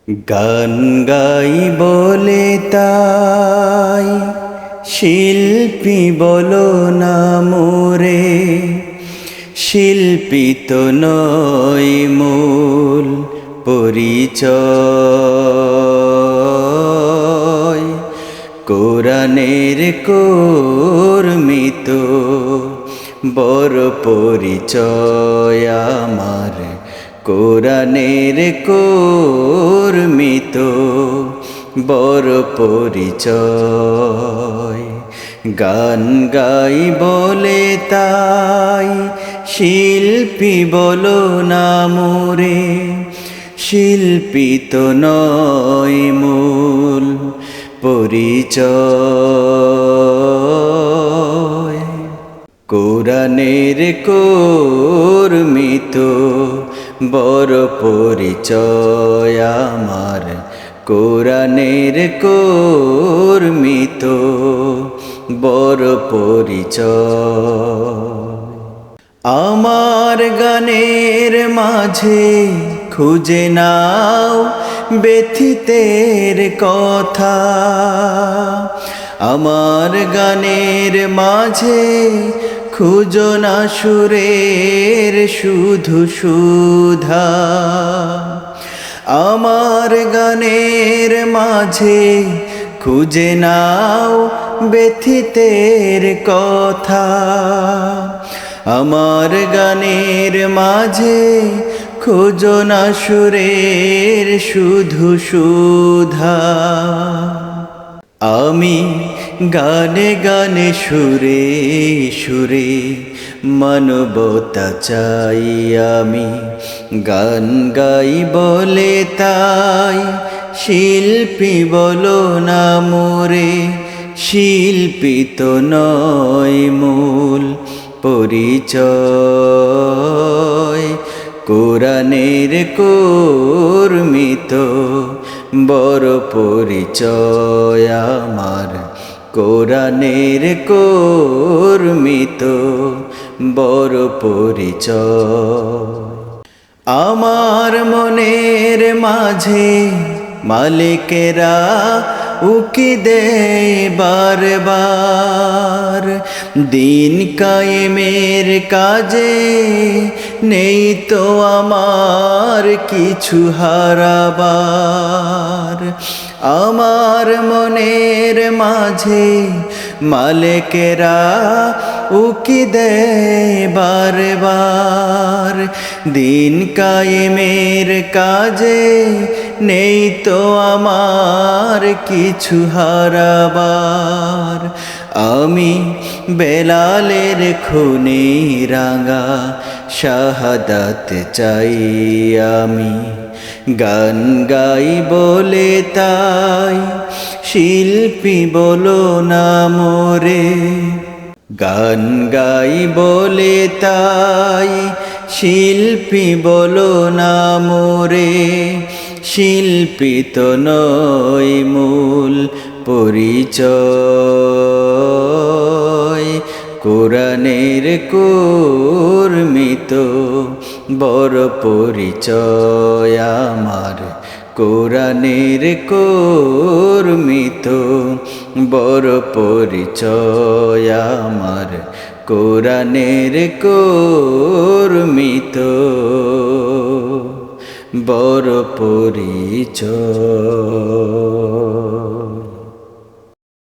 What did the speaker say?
গান গাই বলে তাই শিল্পী বলো না মোরে, শিল্পী তো নয় মূল পরিচয়। কোরআনের কর্মী তো বড় পরিচয় আমার, কোরআনের কর্মী তো বড় পরিচয়। গান গাই বলে তাই শিল্পী বলো না মোরে, শিল্পী তো নয় মূল পরিচয়। কোরআনের কর্মী তো বড় পরিচয় আমার, কোরআনের কর্মী তো বড় পরিচয়। আমার গানের মাঝে খুঁজে নাও ব্যথিতের কথা, আমার গানের মাঝে খুঁজো না সুরের শুধু সুধা। আমার গানের মাঝে খুঁজে নাও ব্যথিতের কথা, আমার গানের মাঝে খুঁজো না সুরের শুধু সুধা। আমি গানে গানে সুরে সুরে মানবতা চাই, আমি গান গাই বলে তাই শিল্পী বলো না মোরে, শিল্পী তো নয় মূল পরিচয়। কোরআনের কর্মী তো বড় পরিচয় আমার, কোরআনের কর্মী তো বড় পরিচয়। আমার মনের মাঝে মালিকেরা উকি দেয় বারবার, দিন কায়েমের কাজে নেই তো আমার কিছু হারাবার। আমার মনের মাঝে মালিকেরা উকি দেয় বারবার, দিন কায়েমের কাজে নেই তো আমার কিছু হারাবার। আমি বেলালের খুনে রাঙা শাহাদাত চাই, আমি গান গাই বলে তাই শিল্পী বলো না মোরে, গান গাই বলে তাই শিল্পী বলো না মোরে, শিল্পী তো নয় মূল পরিচয়। কোরআনের কর্মী তো বড় পরিচয় আমার, কোরআনের কর্মী তো বড় পরিচয় আমার, কোরআনের কর্মী তো বড় পরিচয়।